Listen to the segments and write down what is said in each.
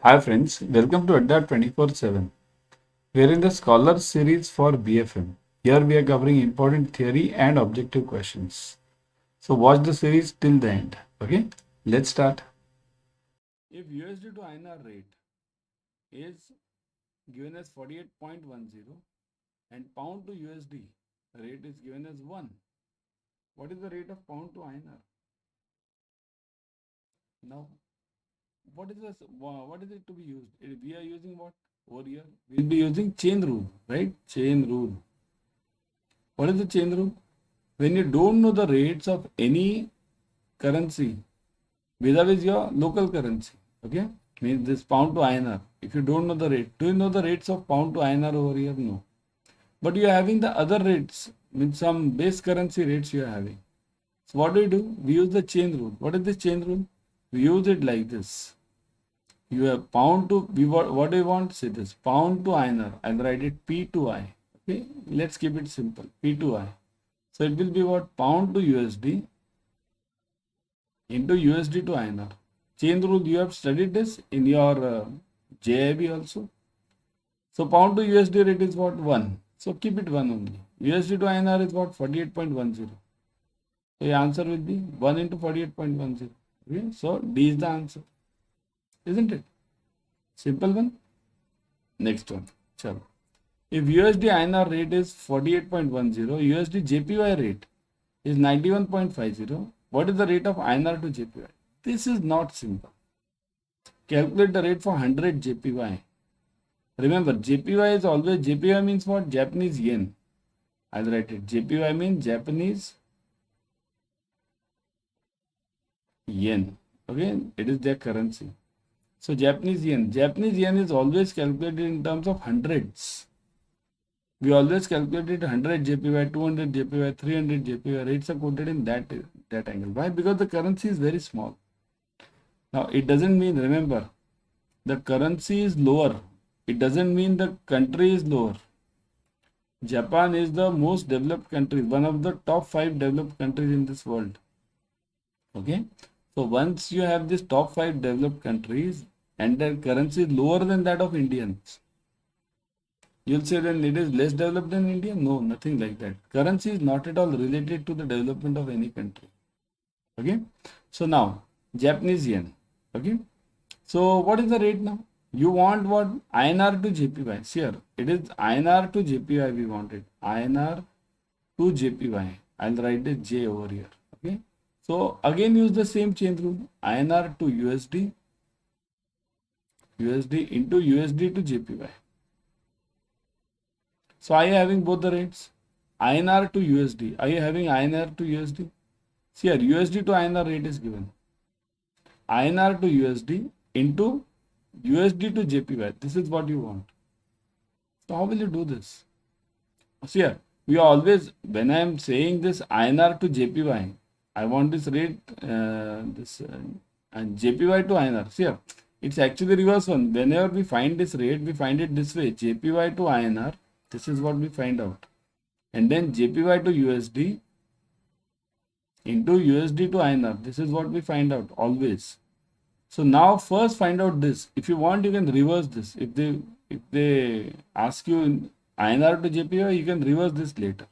Hi friends, welcome to Adda 24/7. We are in the Scholar series for BFM. Here we are covering important theory and objective questions. So watch the series till the end. Okay, let's start. If USD to INR rate is given as 48.10 and pound to USD rate is given as 1, what is the rate of pound to INR? Now, what is it to be used? We are using what over here? We'll be using chain rule, right? Chain rule. What is the chain rule? When you don't know the rates of any currency vis-a-vis your local currency, okay? Means this pound to INR. If you don't know the rate, do you know the rates of pound to INR over here? No. But you are having the other rates, means some base currency rates you are having. So what do? We use the chain rule. What is the chain rule? We use it like this. You have pound to, what do you want? Say this, pound to INR. I'll write it P to I. Okay, let's keep it simple. P to I. So it will be what? Pound to USD into USD to INR. Chain rule, you have studied this in your JIB also. So pound to USD rate is what? 1. So keep it 1 only. USD to INR is what? 48.10. So your answer will be 1 into 48.10. Okay? So D is the answer. Isn't it? Simple one. Next one. Chalo. If USD INR rate is 48.10, USD JPY rate is 91.50, what is the rate of INR to JPY? This is not simple. Calculate the rate for 100 JPY. Remember, JPY is always, JPY means what? Japanese yen. I'll write it. JPY means Japanese yen. Okay, it is their currency. So Japanese yen is always calculated in terms of hundreds. We always calculated 100 JPY, 200 JPY, 300 JPY. Rates are quoted in that angle. Why? Because the currency is very small. Now, it doesn't mean, remember, the currency is lower. It doesn't mean the country is lower. Japan is the most developed country, one of the top 5 developed countries in this world. Okay. So once you have this top 5 developed countries and their currency is lower than that of Indians, you'll say then it is less developed than India? No, nothing like that. Currency is not at all related to the development of any country. Okay. So now, Japanese yen. Okay. So what is the rate now? You want what? INR to JPY. Here, it is INR to JPY we wanted. INR to JPY. I'll write the J over here. Okay. So again use the same chain rule. INR to USD. USD into USD to JPY. So are you having both the rates? INR to USD. Are you having INR to USD? See here, USD to INR rate is given. INR to USD into USD to JPY. This is what you want. So how will you do this? See here, we always, when I am saying this INR to JPY, I want this rate, and JPY to INR. See here, it's actually the reverse one. Whenever we find this rate, we find it this way. JPY to INR. This is what we find out. And then JPY to USD into USD to INR. This is what we find out always. So now first find out this. If you want, you can reverse this. If they ask you in INR to JPY, you can reverse this later.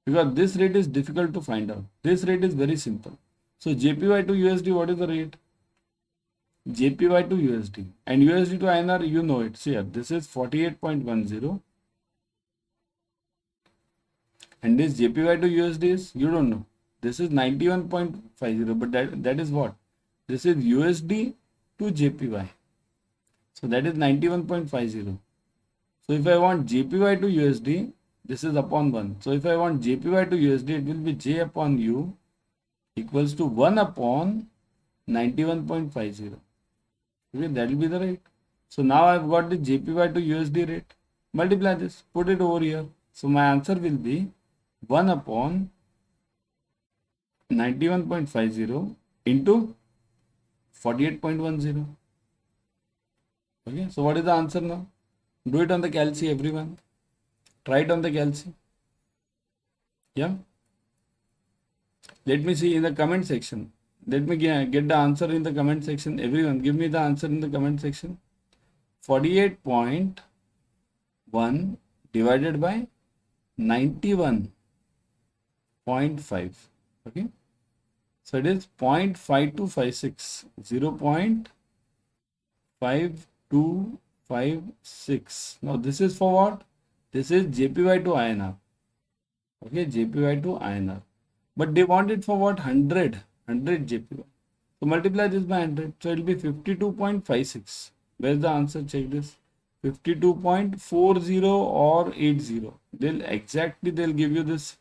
Because this rate is difficult to find out. This rate is very simple. So JPY to USD, what is the rate? JPY to USD. And USD to INR, you know it. See here, this is 48.10. And this JPY to USD is, you don't know. This is 91.50. But that is what? This is USD to JPY. So that is 91.50. So if I want JPY to USD, this is upon 1. So if I want JPY to USD, it will be J upon U equals to 1 upon 91.50. Okay, that will be the rate. So now I've got the JPY to USD rate. Multiply this, put it over here. So my answer will be 1 upon 91.50 into 48.10. Okay, so what is the answer now? Do it on the calci, everyone. Try it on the calci. Yeah. Let me see in the comment section. Let me get the answer in the comment section. Everyone, give me the answer in the comment section. 48.1 divided by 91.5. Okay. So it is 0.5256. 0.5256. Now this is for what? This is JPY to INR. Okay, JPY to INR. But they want it for what? 100 JPY. So multiply this by 100. So it will be 52.56. Where's the answer? Check this. 52.40 or 80. They'll give you this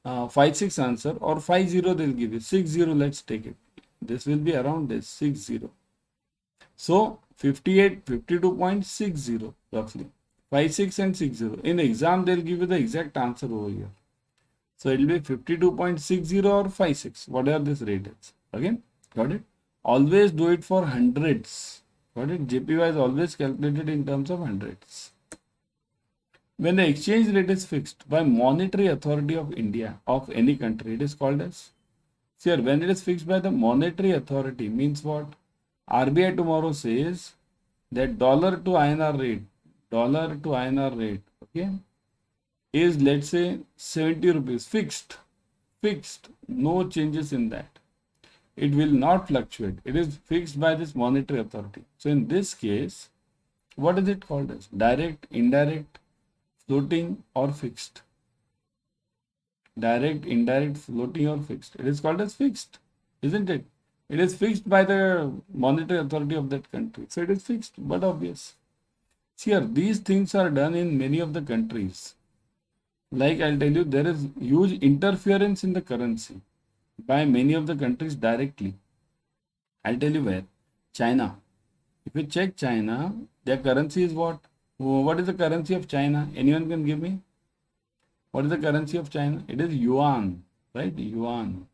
56 answer, or 50 they'll give you. 60, let's take it. This will be around this 60. So 52.60 roughly. 56 and 60. In exam, they'll give you the exact answer over here. So it will be 52.60 or 56, whatever this rate is. Again, got it? Always do it for hundreds. Got it? JPY is always calculated in terms of hundreds. When the exchange rate is fixed by monetary authority of India, of any country, it is called as. See here, when it is fixed by the monetary authority, means what? RBI tomorrow says that dollar to INR rate, okay, is, let's say, 70 rupees, fixed, no changes in that. It will not fluctuate. It is fixed by this monetary authority. So in this case, what is it called as? Direct, indirect, floating or fixed? Direct, indirect, floating or fixed? It is called as fixed, isn't it? It is fixed by the monetary authority of that country. So it is fixed, but obvious. See here, these things are done in many of the countries. Like I'll tell you, there is huge interference in the currency by many of the countries directly. I'll tell you where. China. If you check China, their currency is what? What is the currency of China? Anyone can give me? What is the currency of China? It is yuan, right? Yuan.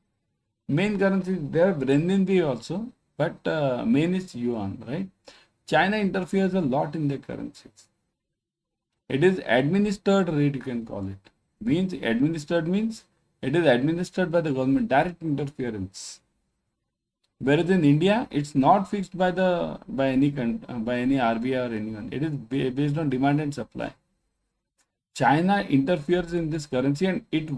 Main currency, there are renminbi also, but main is yuan, right? China interferes a lot in their currencies. It is administered rate, you can call it. Administered means it is administered by the government, direct interference. Whereas in India, it's not fixed by any RBI or anyone. It is based on demand and supply. China interferes in this currency, and if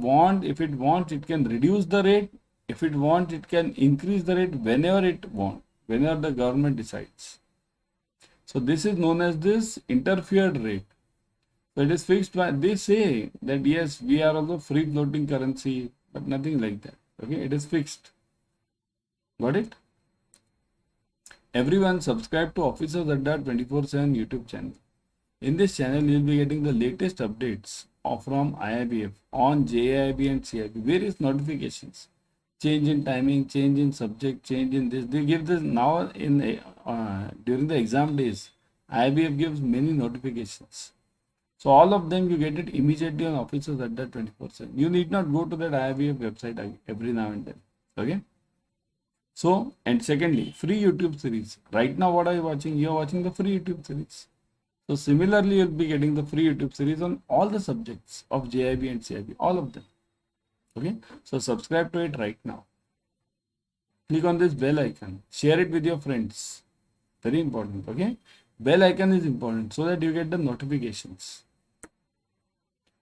it wants, it can reduce the rate. If it wants, it can increase the rate whenever it wants, whenever the government decides. So this is known as this interfered rate. So it is fixed by, they say that yes, we are also free floating currency, but nothing like that. Okay, it is fixed. Got it? Everyone subscribe to Officers Adda 24/7 YouTube channel. In this channel, you will be getting the latest updates from IIBF on JIIB and CAIIB, various notifications. Change in timing, change in subject, change in this. They give this now during the exam days. IIBF gives many notifications. So all of them you get it immediately on Officers Adda 24/7. You need not go to that IIBF website every now and then. Okay. So, and secondly, free YouTube series. Right now, what are you watching? You are watching the free YouTube series. So similarly, you'll be getting the free YouTube series on all the subjects of JIB and CIB, all of them. Okay. So subscribe to it right now. Click on this bell icon. Share it with your friends. Very important. Okay. Bell icon is important so that you get the notifications.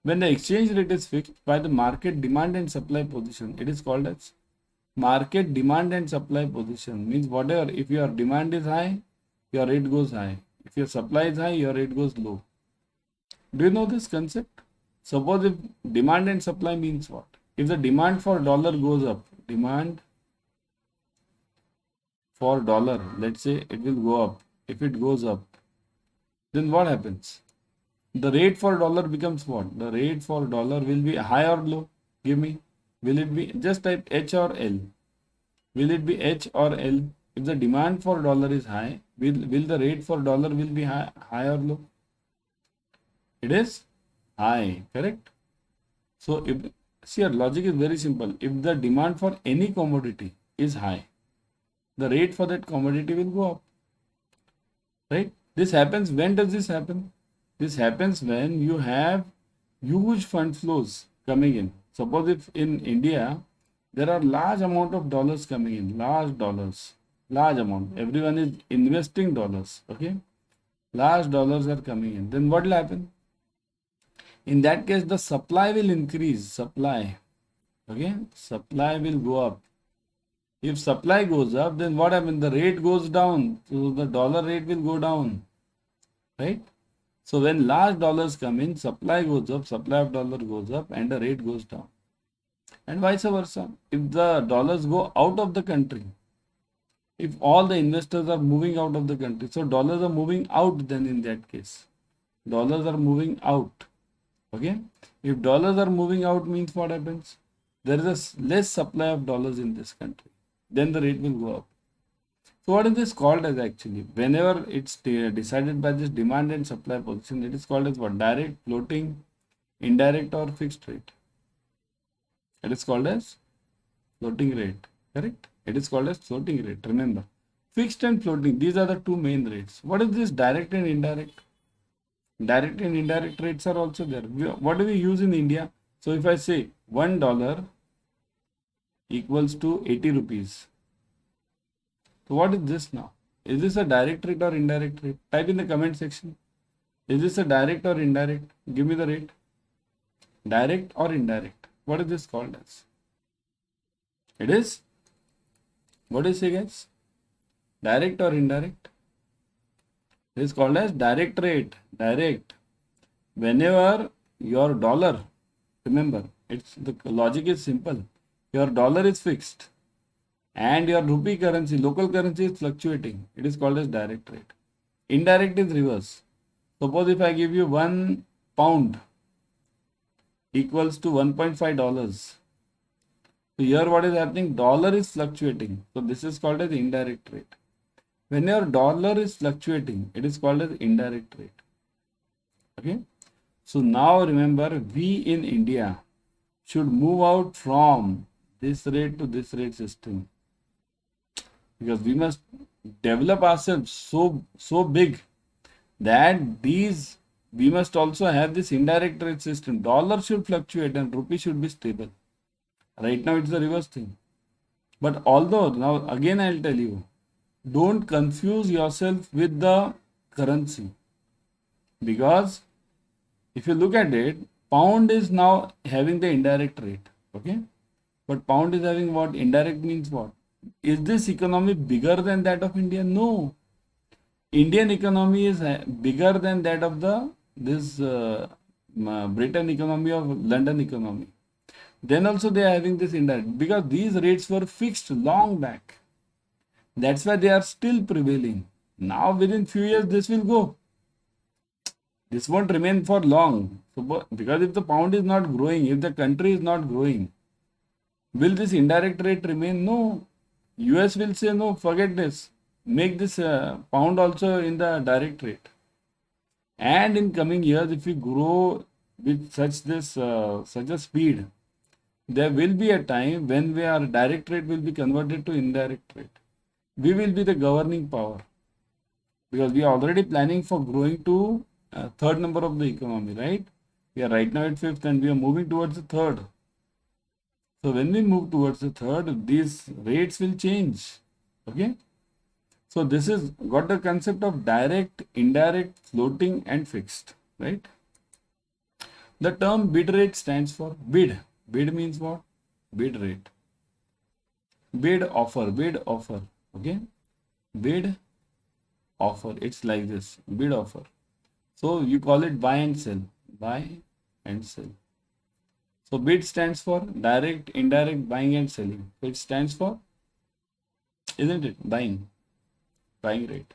When the exchange rate is fixed by the market demand and supply position, it is called as market demand and supply position. Means whatever, if your demand is high, your rate goes high. If your supply is high, your rate goes low. Do you know this concept? Suppose if demand and supply means what? If the demand for dollar goes up, demand for dollar, let's say it will go up. If it goes up, then what happens? The rate for dollar becomes what? The rate for dollar will be high or low? Give me. Will it be, just type H or L. Will it be H or L? If the demand for dollar is high, will the rate for dollar will be high or low? It is high, correct? So if, see, your logic is very simple. If the demand for any commodity is high, the rate for that commodity will go up. Right? This happens, when does this happen? This happens when you have huge fund flows coming in. Suppose if in India, There are large amount of dollars coming in, large dollars, large amount. Everyone is investing dollars. Okay, large dollars are coming in. Then what will happen? In that case, the supply will increase. Supply. Okay, supply will go up. If supply goes up, then what happens? The rate goes down. So the dollar rate will go down. Right? So when large dollars come in, supply goes up, supply of dollar goes up, and the rate goes down. And vice versa. If the dollars go out of the country, if all the investors are moving out of the country, so dollars are moving out, then in that case, dollars are moving out. Okay? If dollars are moving out means what happens? There is a less supply of dollars in this country. Then the rate will go up. So what is this called as actually? Whenever it's decided by this demand and supply position, it is called as what? Direct, floating, indirect or fixed rate. It is called as floating rate. Correct? It is called as floating rate. Remember, fixed and floating, these are the two main rates. What is this direct and indirect? Direct and indirect rates are also there. What do we use in India? So if I say $1 equals to 80 rupees. So what is this now? Is this a direct rate or indirect rate? Type in the comment section. Is this a direct or indirect? Give me the rate. Direct or indirect? What is this called as? It is, what do you say guys? Direct or indirect? It is called as direct rate. Direct. Whenever your dollar, remember, the logic is simple. Your dollar is fixed and your rupee currency, local currency is fluctuating. It is called as direct rate. Indirect is reverse. Suppose if I give you £1 equals to $1.5. So here what is happening? Dollar is fluctuating. So this is called as indirect rate. When your dollar is fluctuating, it is called as indirect rate. Okay. So now remember, we in India should move out from this rate to this rate system, because we must develop ourselves so big that we must also have this indirect rate system. Dollar should fluctuate and rupee should be stable. Right now it's the reverse thing. But although, now again I'll tell you, don't confuse yourself with the currency, because if you look at it, pound is now having the indirect rate. Okay, but pound is having what? Indirect means what? Is this economy bigger than that of India? No. Indian economy is bigger than that of this Britain economy or London economy. Then also they are having this indirect, because these rates were fixed long back. That's why they are still prevailing. Now within few years this will go. This won't remain for long. So, because if the pound is not growing, if the country is not growing, will this indirect rate remain? No. US will say no, forget this. Make this pound also in the direct rate. And in coming years, if we grow with such a speed, there will be a time when our direct rate will be converted to indirect rate. We will be the governing power, because we are already planning for growing to third number of the economy, right? We are right now at fifth and we are moving towards the third. So when we move towards the third, these rates will change. Okay. So this is got the concept of direct, indirect, floating and fixed, right? The term bid rate stands for bid. Bid means what? Bid rate. Bid offer, bid offer. Okay. Bid offer. It's like this. Bid offer. So you call it buy and sell. Buy and sell. So bid stands for direct, indirect, buying and selling. So it stands for, isn't it? Buying rate.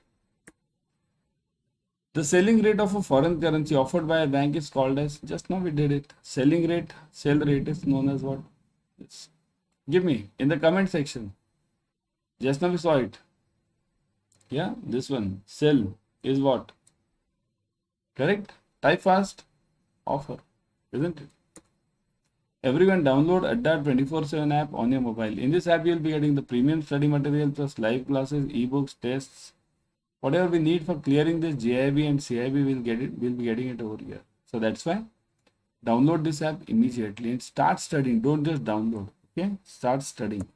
The selling rate of a foreign currency offered by a bank is called as, just now we did it. Selling rate, sell rate is known as what? Yes. Give me in the comment section. Just now we saw it. Yeah, this one. Sell is what? Correct? Type fast. Offer. Isn't it? Everyone download Adda 24/7 app on your mobile. In this app, you will be getting the premium study material plus live classes, ebooks, tests. Whatever we need for clearing this JIB and CIB, we'll be getting it over here. So that's why download this app immediately and start studying. Don't just download. Okay, start studying.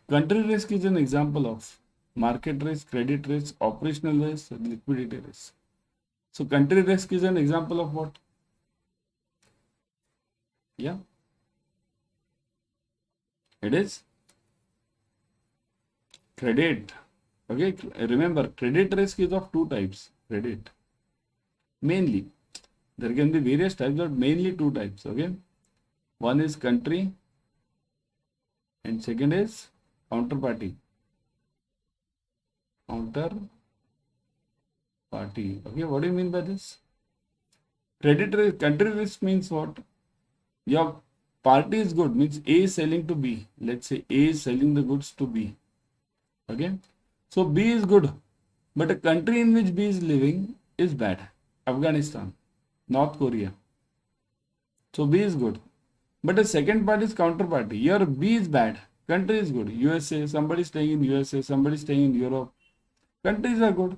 Country risk is an example of market risk, credit risk, operational risk, liquidity risk. So country risk is an example of what? Yeah, it is credit. Okay, remember credit risk is of two types. Credit mainly. There can be various types, but mainly two types. Okay, one is country and second is counterparty. Counterparty. Okay, what do you mean by this? Credit risk, country risk means what? Your party is good, means A is selling to B. Let's say A is selling the goods to B. Okay, so B is good, but a country in which B is living is bad. Afghanistan, North Korea. So B is good. But the second part is counterparty. Here B is bad. Country is good. USA, somebody staying in USA, somebody staying in Europe. Countries are good,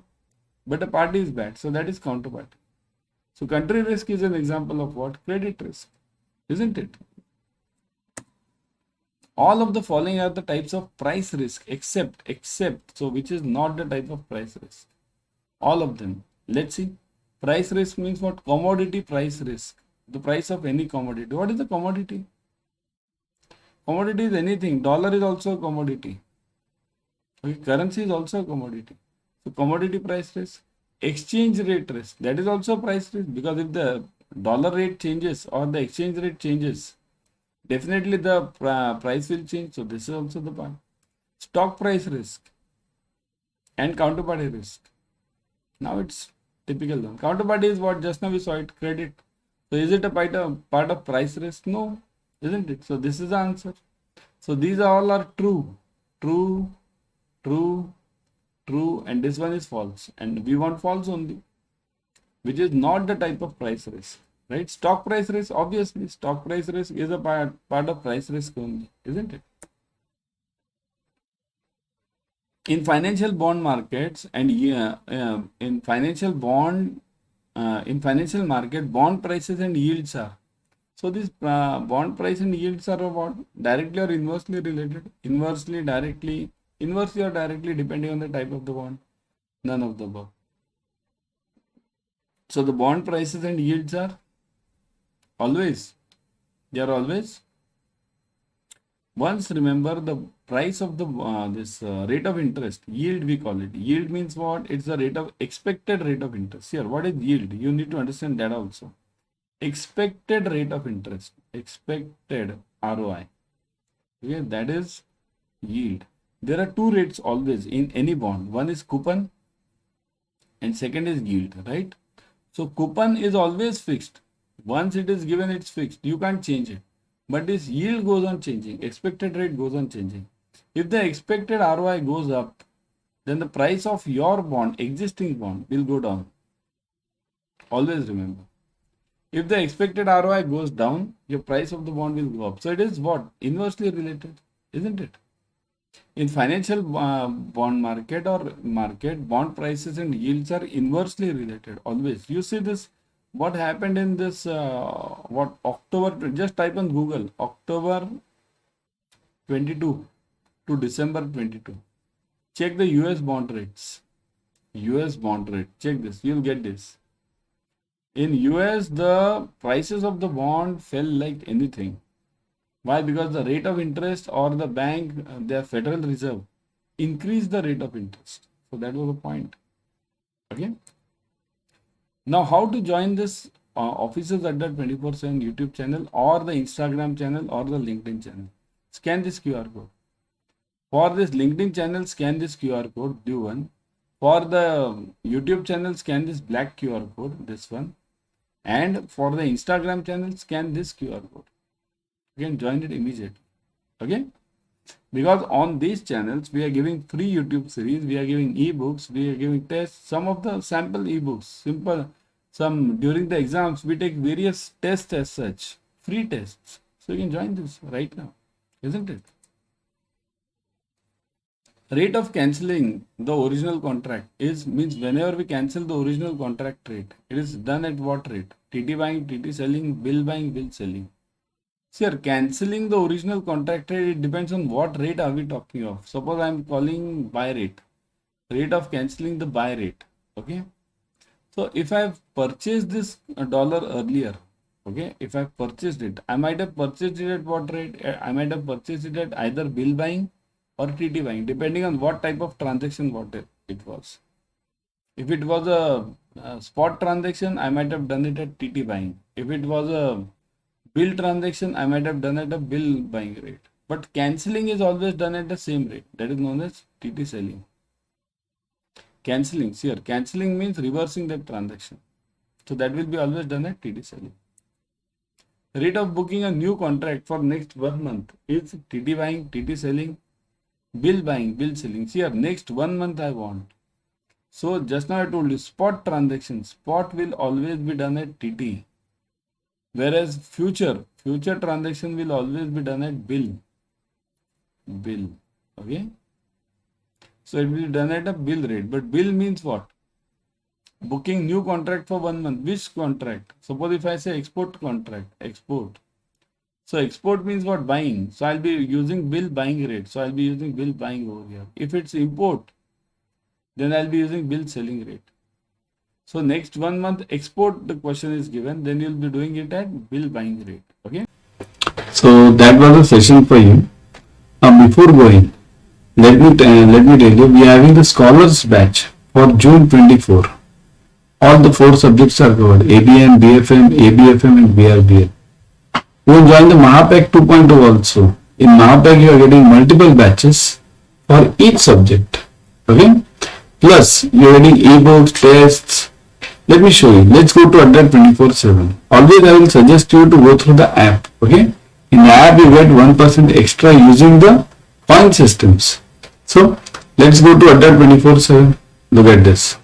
but the party is bad. So that is counterparty. So country risk is an example of what? Credit risk, isn't it? All of the following are the types of price risk except, so which is not the type of price risk. All of them. Let's see. Price risk means what? Commodity price risk. The price of any commodity. What is the commodity? Commodity is anything. Dollar is also a commodity. Okay, currency is also a commodity. So commodity price risk. Exchange rate risk. That is also price risk, because if the dollar rate changes or the exchange rate changes, definitely the price will change. So this is also the part. Stock price risk and counterparty risk. Now it's typical one. Counterparty is what? Just now we saw it, credit. So is it a part of price risk? No, isn't it? So this is the answer. So these all are true, true, true, true, and this one is false. And we want false only, which is not the type of price risk, right? Stock price risk, obviously, stock price risk is a part of price risk only, isn't it? In financial bond markets and in financial market, bond prices and yields are. So this bond price and yields are what? Directly or inversely related? Inversely, directly, inversely or directly, depending on the type of the bond. None of the above. So the bond prices and yields are always, they are always. Once remember the price of the rate of interest, yield we call it. Yield means what? It's the rate of expected rate of interest. Here, what is yield? You need to understand that also. Expected rate of interest, expected ROI. Okay, that is yield. There are two rates always in any bond. One is coupon and second is yield, right? So coupon is always fixed. Once it is given, it's fixed. You can't change it. But this yield goes on changing. Expected rate goes on changing. If the expected ROI goes up, then the price of your bond, existing bond, will go down. Always remember. If the expected ROI goes down, your price of the bond will go up. So it is what? Inversely related, isn't it? In financial bond market or market, bond prices and yields are inversely related always. You see this, what happened in this, October, just type on Google, October 22 to December 22. Check the US bond rates. US bond rate, check this, you'll get this. In US, the prices of the bond fell like anything. Why? Because the rate of interest or the bank, their Federal Reserve, increased the rate of interest. So that was the point. Okay. Now, how to join this Offices Adda 24/7 YouTube channel or the Instagram channel or the LinkedIn channel? Scan this QR code. For this LinkedIn channel, scan this QR code, do one. For the YouTube channel, scan this black QR code, this one. And for the Instagram channel, scan this QR code. You can join it immediately. Okay? Because on these channels, we are giving free YouTube series, we are giving ebooks, we are giving tests, some of the sample ebooks, simple, some during the exams, we take various tests as such, free tests. So you can join this right now, isn't it? Rate of cancelling the original contract means whenever we cancel the original contract rate, it is done at what rate? TT buying, TT selling, bill buying, bill selling. Sir, cancelling the original contract rate, it depends on what rate are we talking of. Suppose I am calling buy rate of cancelling the buy rate. Okay. So if I have purchased this dollar earlier, okay, if I have purchased it, I might have purchased it at what rate? I might have purchased it at either bill buying or TT buying, depending on what type of transaction it was. If it was a spot transaction, I might have done it at TT buying. If it was a bill transaction, I might have done at a bill buying rate. But cancelling is always done at the same rate. That is known as TT selling. Cancelling, here, cancelling means reversing that transaction. So that will be always done at TT selling. Rate of booking a new contract for next 1 month is TT buying, TT selling, bill buying, bill selling. Here, next 1 month I want. So just now I told you, spot transaction, spot will always be done at TT. Whereas future transaction will always be done at bill. Okay. So it will be done at a bill rate. But bill means what? Booking new contract for 1 month. Which contract? Suppose if I say export contract, export. So export means what? Buying. So I'll be using bill buying rate. So I'll be using bill buying over here. If it's import, then I'll be using bill selling rate. So next 1 month export, the question is given, then you'll be doing it at bill buying rate. Okay. So that was a session for you. Now before going, let me tell you, we are having the scholars batch for June 24. All the 4 subjects are covered: ABN, BFM, ABFM and BRBL. You will join the Mahapack 2.0 also. In Mahapack you are getting multiple batches for each subject. Okay. Plus you are getting ebooks, tests. Let me show you. Let's go to Adda 24/7. Always I will suggest you to go through the app. Okay. In the app you get 1% extra using the point systems. So let's go to Adda 24/7. Look at this.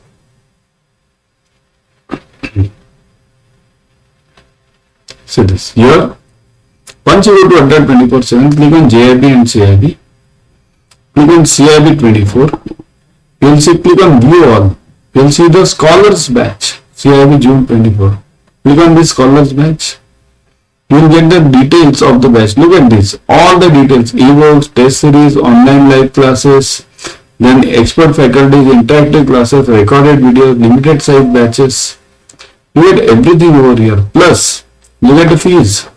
So this here. Once you go to Adda 24/7, click on JIB and CIB. Click on CIB 24. You will see, click on view all. You will see the scholars batch, CIB June 24. Click on this scholars batch. You will get the details of the batch. Look at this, all the details: ebooks, test series, online live classes, then expert faculties, interactive classes, recorded videos, limited size batches. You get everything over here. Plus, look at the fees.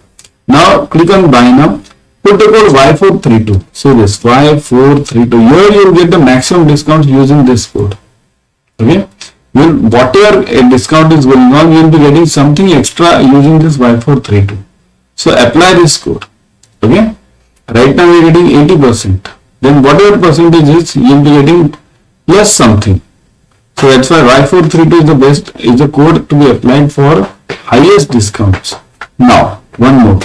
Now click on buy now. Put the code Y432. So this Y432. Here you will get the maximum discount using this code. Okay. Whatever a discount is going on, you will be getting something extra using this Y432. So apply this code. Okay. Right now we are getting 80%. Then whatever percentage is, you will be getting plus something. So that's why Y432 is the best, is the code to be applied for highest discounts. Now, one more.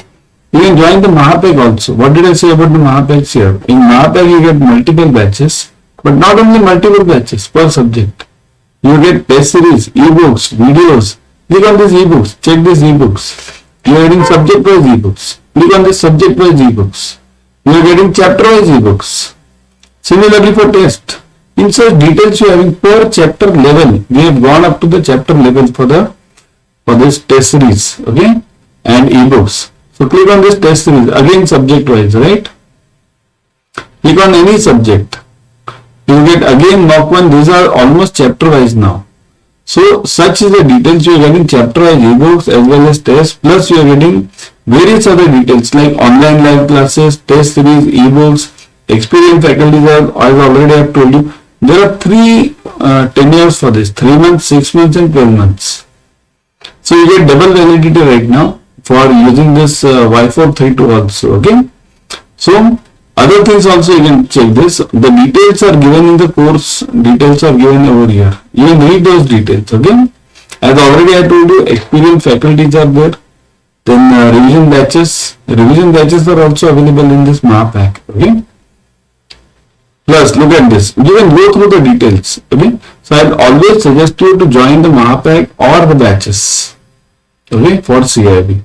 You can join the Mahapack also. What did I say about the Mahapacks here? In Mahapack you get multiple batches, but not only multiple batches per subject. You get test series, ebooks, videos. Click on these ebooks. Check these ebooks. You are getting subject wise ebooks. Click on this subject wise ebooks. You are getting chapter wise ebooks. Similarly for test. In such details you are having per chapter level. We have gone up to the chapter level for this test series. Okay, and ebooks. So click on this test series, again subject wise, right? Click on any subject. You will get again mock 1. These are almost chapter wise now. So such is the details you are getting: chapter wise ebooks as well as tests. Plus you are getting various other details like online live classes, test series, ebooks, experienced faculties. As already I have told you, there are 3 tenures for this: 3 months, 6 months and 12 months. So you get double validity right now for using this Y432 also. Okay. So other things also you can check this. The details are given in the course. Details are given over here. You can read those details. Okay. As already I told you, experienced faculties are there. Then revision batches. Revision batches are also available in this Mahapack. Okay. Plus, look at this. You can go through the details. Okay. So I'll always suggest you to join the Mahapack or the batches. Okay, for CAIIB.